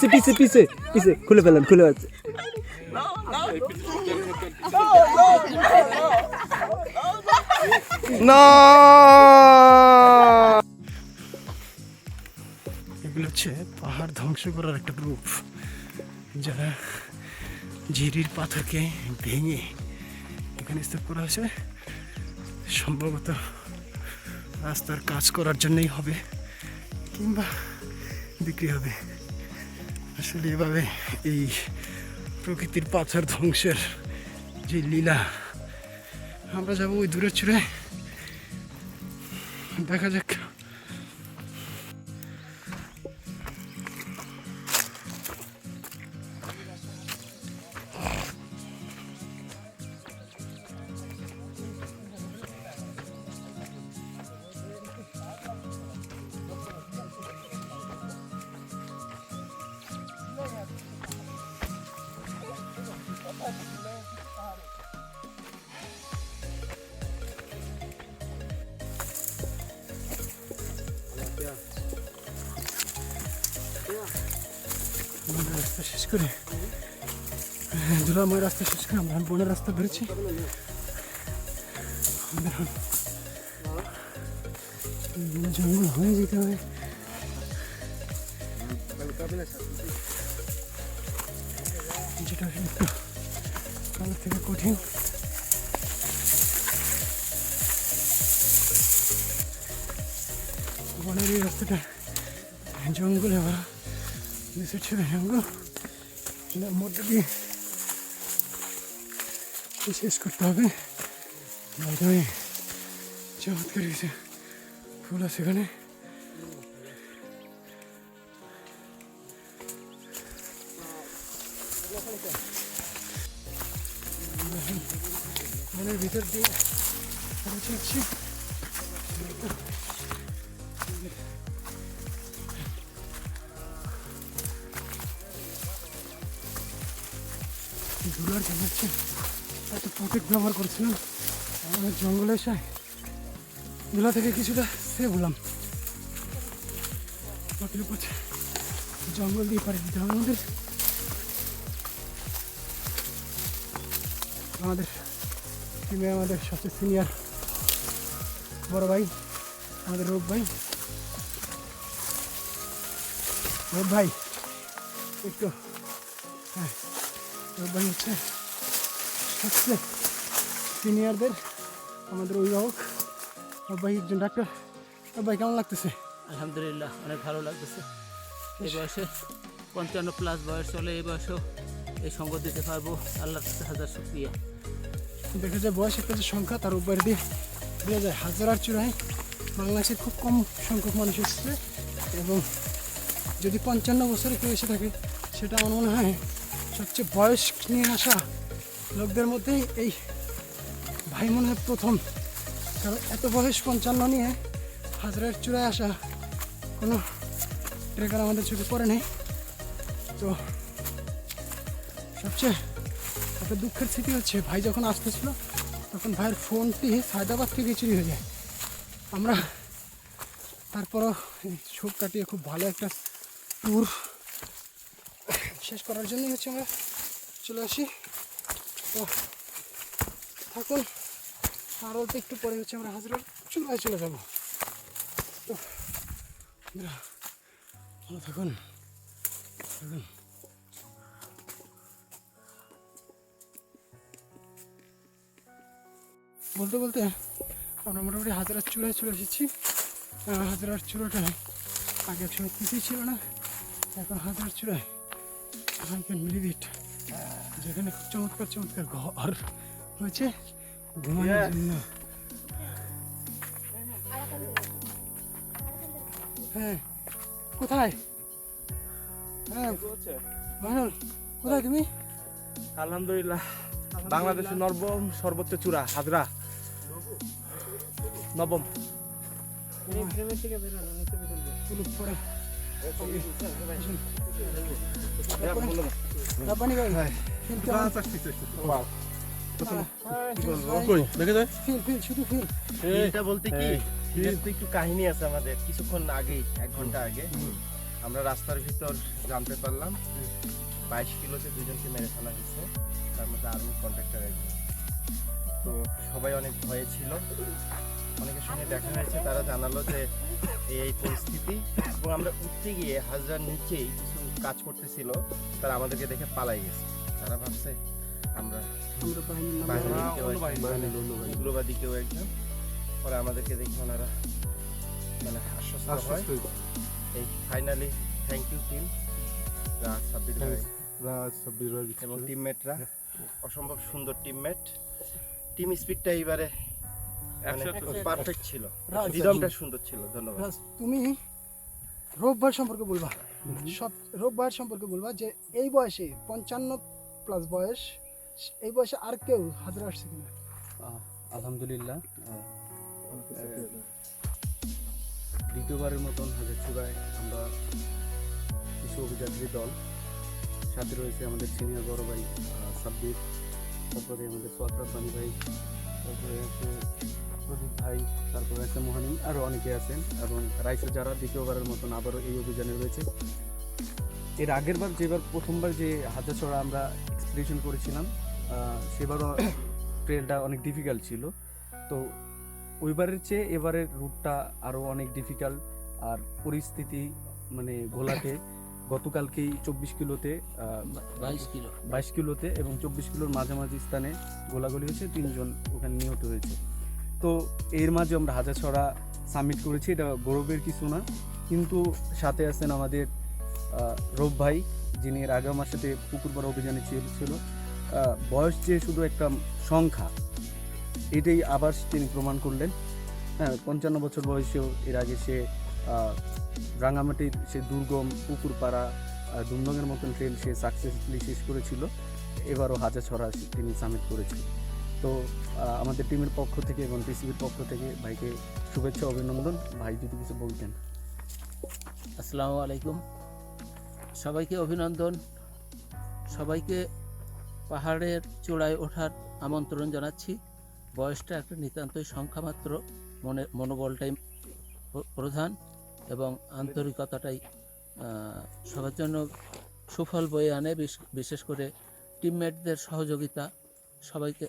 পিছে পিছে পিছে খুলে ফেলেন, খুলে আছে। না এগুলো হচ্ছে পাহাড় ধ্বংস করার একটা গ্রুপ, যারা ঝিরির পাথরকে ভেঙে এখানে স্তূপ করা হয়েছে। সম্ভবত রাস্তার কাজ করার জন্যই হবে, কিংবা বিক্রি হবে। আসলে এভাবে এই প্রকৃতির পাথর ধ্বংসের যে লীলা, আমরা যাবো ওই দূরের চূড়ায়, দেখা যাক। আমাদের রাস্তা শেষ করে, দুলাময় রাস্তা শেষ করে আমরা বনের রাস্তা বেরোচ্ছি। আমাদের জঙ্গল হয়ে যেতে হবে। যেটা একটু কালের থেকে কঠিন। বনের এই রাস্তাটা জঙ্গলে ভরা, নিচে ছিল জঙ্গল, মধ্যে দিয়ে শেষ করতে হবে। চমৎকার কিছু ফুল আছে এখানে। মনের ভিতর দিয়ে যাচ্ছি। ধুলার জানাচ্ছে এত প্রোটেক্ট ব্যবহার করছিলাম, আমাদের জঙ্গলে এসে ধুলা থেকে কিছুটা সেভ হলাম। জঙ্গল দিয়ে পাড়ি দিতে হবে আমাদের। আমাদের টিমে আমাদের সবচেয়ে সিনিয়র বড় ভাই, আমাদের রূপ ভাই। রূপ ভাই একটু, হ্যাঁ রূপ ভাই হচ্ছে সবচেয়ে সিনিয়রদের আমাদের অভিভাবক। রূপ ভাই একজন ডাক্তার। রূপ ভাই কেমন লাগতেছে? আলহামদুলিল্লাহ, অনেক ভালো লাগতেছে। এই বয়সে 55+ বয়স চলে, এই বয়সেও এই সঙ্গ দিতে পারবো, আল্লাহর কাছে হাজার শুকরিয়া। দেখা যায় বয়স একটা যে সংখ্যা, তার উপর দিয়ে দেওয়া যায় হাজার চূড়ায় বাংলাদেশের খুব কম সংখ্যক মানুষ এসেছে। এবং যদি 55 বছরে কেউ এসে থাকে, সেটা আমার মনে হয় সবচেয়ে বয়স নিয়ে আসা লোকদের মধ্যেই এই ভাই মনে হয় প্রথম। কারণ এত বয়স 55 নিয়ে হাজারের চূড়ায় আসা কোনো ট্রেকার আমাদের চোখে পড়ে নেই। তো সবচেয়ে একটা দুঃখের স্মৃতি হচ্ছে, ভাই যখন আসতেছিল তখন ভাইয়ের ফোনটি হায়দ্রাবাদ থেকে চুরি হয়ে যায়। আমরা তারপরও শোক কাটিয়ে খুব ভালো একটা ট্যুর শেষ করার জন্যই হচ্ছে আমরা চলে আসি। তো থাকুন, আরও তো একটু পরে হচ্ছে আমরা হাজার চূড়ায় চলে যাবো। তো ভালো থাকুন। বলতে বলতে আমরা মোটামুটি হাজারের চূড়ায় চলে এসেছি। হাজারের চূড়াটা আগে একসময় কিছুই ছিল না, এখন হাজার চূড়ায় আই ক্যান বিলিভ ইট, যেখানে খুব চমৎকার চমৎকার ঘর হয়েছে ঘুমানোর জন্য। হ্যাঁ কোথায়? হ্যাঁ ভাইনুল, কোথায় তুমি? আলহামদুলিল্লাহ, বাংলাদেশের নবম সর্বোচ্চ চূড়া হাজরা, নবম। বলতে কি একটু কাহিনী আছে আমাদের। কিছুক্ষণ আগে, 1 ঘন্টা আগে আমরা রাস্তার ভিতর জানতে পারলাম 22 কিলোতে দুজনকে মেরে ফেলা হয়েছে, তার মধ্যে আর্মি কন্ট্রাক্টর একজন। তো সবাই অনেক ভয়ে ছিল। অনেকের সঙ্গে দেখা হয়েছে, তারা জানালো যে এই পরিস্থিতি, এবং আমরা উঠতে গিয়ে হাজরার নিচেই কিছু কাজ করতেছিল, তারা আমাদেরকে দেখে পালাই গেছে। তারা ভাবছে আমরা আমরা বাহিনীর নাম বাহিনীর আমরা কেউ অন্য একজন, বাহিনী। উগ্রবাদী কেউ একজন। পরে আমাদেরকে দেখে ওনারা মানে আশ্বস্ত হয়। এই finally thank you team Sabbir ভাই এবং টিমমেটরা, অসম্ভব সুন্দর টিমমেট। টিম স্পিডটা এইবারে পারফেক্ট ছিল, রাজ, রিদমটা সুন্দর ছিল। ধন্যবাদ। রাজ, তুমি রোববার সম্পর্কে বলবা, সব রোববার সম্পর্কে বলবা যে এই বয়সে 55+ বয়স, এই বয়সে আর কেউ হাজার আসছে কিনা? আলহামদুলিল্লাহ, দ্বিতীয়বারের মতন হাজারচূড়ায় আমরা কিছু অভিযাত্রী দল, সাথে রয়েছে আমাদের সিনিয়র বড় ভাই সাব্বির, তারপরে আমাদের সোয়াদ রাব্বানী ভাই, তারপরে আছে প্রদীপ ভাই, তারপরে আছে মোহানি, আরও অনেকে আছেন, এবং রাইসে যারা দ্বিতীয়বারের মতন আবারও এই অভিযানে রয়েছে। এর আগের বার প্রথমবার যে হাজারচড়া আমরা এক্সপিডিশন করেছিলাম, সেবারও ট্রেলটা অনেক ডিফিকাল্ট ছিল। তো ওইবারের চেয়ে এবারের রুটটা আরও অনেক ডিফিকাল্ট, আর পরিস্থিতি মানে ঘোলাটে। গতকালকেই 24 কিলোতে 22 কিলোতে এবং 24 কিলোর মাঝামাঝি স্থানে গোলাগুলি হয়েছে, 3 জন ওখানে নিহত হয়েছে। তো এর মাঝে আমরা হাজারচড়া সাবমিট করেছি, এটা গৌরবের কিছু না। কিন্তু সাথে আছেন আমাদের রব ভাই, যিনি এর আগে আমার সাথে পুকুরপাড়া অভিযানে ছিল। বয়স যে শুধু একটা সংখ্যা, এটাই আবার তিনি প্রমাণ করলেন। হ্যাঁ, 55 বছর বয়সেও এর আগে সে রাঙামাটির সে দুর্গম পুকুরপাড়া দুমদঙের মতন ট্রেল সে সাকসেসফুলি শেষ করেছিল। এবারও হাজারচড়া তিনি সাবমিট করেছিল। তো আমাদের টিমের পক্ষ থেকে এবং টিসিবির পক্ষ থেকে ভাইকে শুভেচ্ছা, অভিনন্দন। ভাই যদি কিছু বলতেন। আসসালামু আলাইকুম, সবাইকে অভিনন্দন। সবাইকে পাহাড়ের চূড়ায় ওঠার আমন্ত্রণ জানাচ্ছি। বয়সটা একটা নিতান্তই সংখ্যা মাত্র, মনোবলটাই প্রধান এবং আন্তরিকতাটাই সবার জন্য সুফল বয়ে আনে। বিশেষ করে টিমমেটদের সহযোগিতা, সবাইকে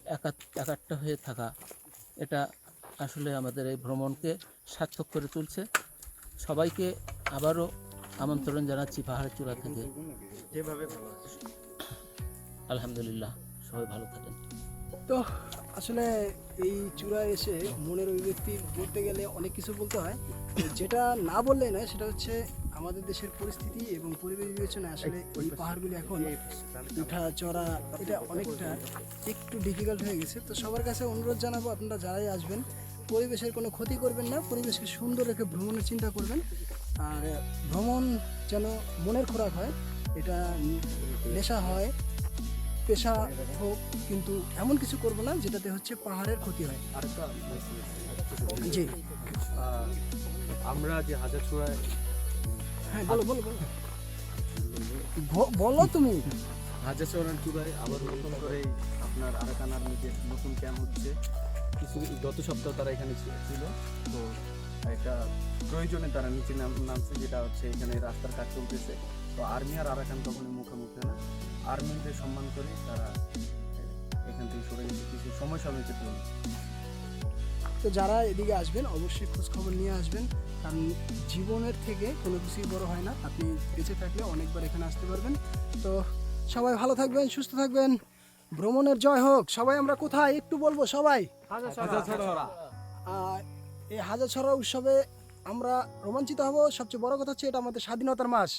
একাট্টা হয়ে থাকা, এটা আসলে আমাদের এই ভ্রমণকে সার্থক করে তুলছে। সবাইকে আবারও আমন্ত্রণ জানাচ্ছি পাহাড়ের চূড়া থেকে। যেভাবে ভালো আছে। আলহামদুলিল্লাহ, সবাই ভালো থাকেন। তো আসলে এই চূড়ায় এসে মনের অভিব্যক্তি বলতে গেলে অনেক কিছু বলতে হয়, তো যেটা না বললেই নয় সেটা হচ্ছে আমাদের দেশের পরিস্থিতি এবং পরিবেশ বিবেচনায় আসলে এই পাহাড়গুলি এখন উঠা চড়া এটা অনেকটা একটু ডিফিকাল্ট হয়ে গেছে। তো সবার কাছে অনুরোধ জানাবো, আপনারা যারাই আসবেন পরিবেশের কোনো ক্ষতি করবেন না, পরিবেশকে সুন্দর রেখে ভ্রমণের চিন্তা করবেন। আর ভ্রমণ যেন মনের খোরাক হয়, এটা নেশা হয়, পেশা হোক, কিন্তু এমন কিছু করবো না যেটাতে হচ্ছে পাহাড়ের ক্ষতি হয়। আরেকটা জি, আমরা যে হাজারচূড়ায় হ্যাঁ বলো বলো বলো বলো তুমি। হাজারচড়ার চূড়ায় আবার নতুন করে আপনার আরাকান আর্মিদের নতুন ক্যাম্প হচ্ছে। গত সপ্তাহ তারা এখানে ছিল, তো একটা প্রয়োজনে তারা নিচে নামছে, যেটা হচ্ছে এখানে রাস্তার কাজ চলতেছে। তো আর্মি আর আরাকান তখনই মুখোমুখি না, আর্মিদের সম্মান করে তারা এখান থেকে সরে গেছে কিছু সময় সাপেক্ষে পড়বে। তো যারা এদিকে আসবেন অবশ্যই খোঁজ খবর নিয়ে আসবেন, কারণ জীবনের থেকে কোনো কিছুই বড় হয় না। আপনি বেঁচে থাকলে অনেকবার এখানে আসতে পারবেন। তো সবাই ভালো থাকবেন, সুস্থ থাকবেন, ভ্রমণের জয় হোক। সবাই আমরা কোথায় একটু বলবো সবাই? এই হাজারচড়া উৎসবে আমরা রোমাঞ্চিত হব। সবচেয়ে বড় কথা হচ্ছে এটা আমাদের স্বাধীনতার মাস।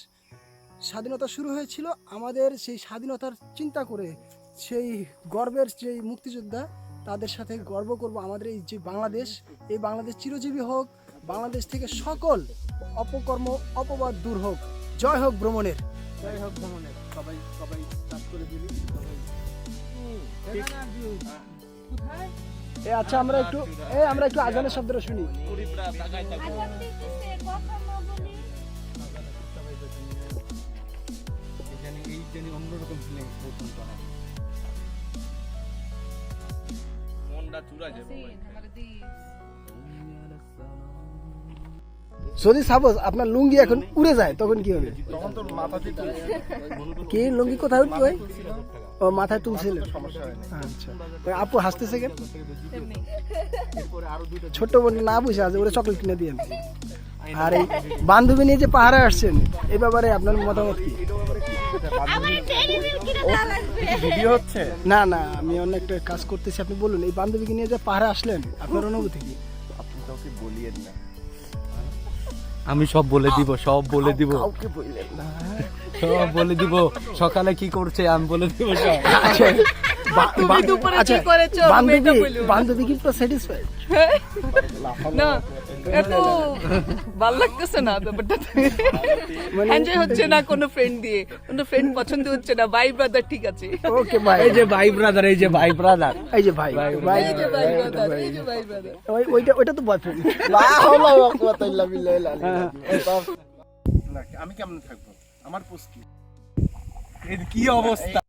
স্বাধীনতা শুরু হয়েছিল আমাদের সেই স্বাধীনতার চিন্তা করে, সেই গর্বের যেই মুক্তিযোদ্ধা তাদের সাথে গর্ব করব। আমাদের এই যে বাংলাদেশ, এই বাংলাদেশ চিরজীবী হোক, বাংলাদেশ থেকে সকল অপকর্ম অপবাদ দূর হোক। জয় হোক ভ্রমণের, জয় হোক ভ্রমণের। সবাই সবাই কাজ করে দিলি। আচ্ছা আমরা একটু আজানের শব্দটা শুনি। এই অন্যরকম ফিলিংস প্রথম করা মনটা চূড়া যাবে। যদি সাপোজ আপনার লুঙ্গি এখন উড়ে যায় তখন কি হবে? তখন তো মাথাতে কি লুঙ্গি কোথায় উঠবে ভাই? ও মাথায় তুলছিল। সমস্যা হয় না। আচ্ছা ওই আপু হাসতেছে কেন? ছোট বোন না বুঝে আছে ওরা চকলেট কিনে দিয়ে। আর এই বান্ধবী নিয়ে যে পাহাড়ে আসছেন এই ব্যাপারে আপনার মতামত কি? ভিডিও হচ্ছে? না না আমি অন্য একটা কাজ করতেছি, আপনি বলুন এই বান্ধবীকে নিয়ে যে পাহাড়ে আসলেন আপনার অনুভূতি কি? আপনি কাউকে বলিয়েন না। আমি সব বলে দিব, সব বলে দিব, কাউকে বললেন না। সব বলে দিব। সকালে কি করছে আমি বলে দিব সব। আচ্ছা তুমি দুপুরে কি করেছো আমি এটা বলবো। বান্ধবী কি পুরো স্যাটিসফাইড? না এত ভালো লাগতেছে না ব্যাপারটা, মানে এনজয় হচ্ছে না কোনো ফ্রেন্ড দিয়ে, কোনো ফ্রেন্ড পছন্দ হচ্ছে না, ভাই ব্রাদার ঠিক আছে, ওকে ভাই, এই যে ভাই ব্রাদার, এই যে ভাই ব্রাদার, এই যে ভাই ভাই এই যে ভাই ব্রাদার, এই যে ভাই ব্রাদার। ওইটা তো বয়ফ্রেন্ড। না, আমি কেমন থাকবো? আমার পোস্ট কি? কি অবস্থা।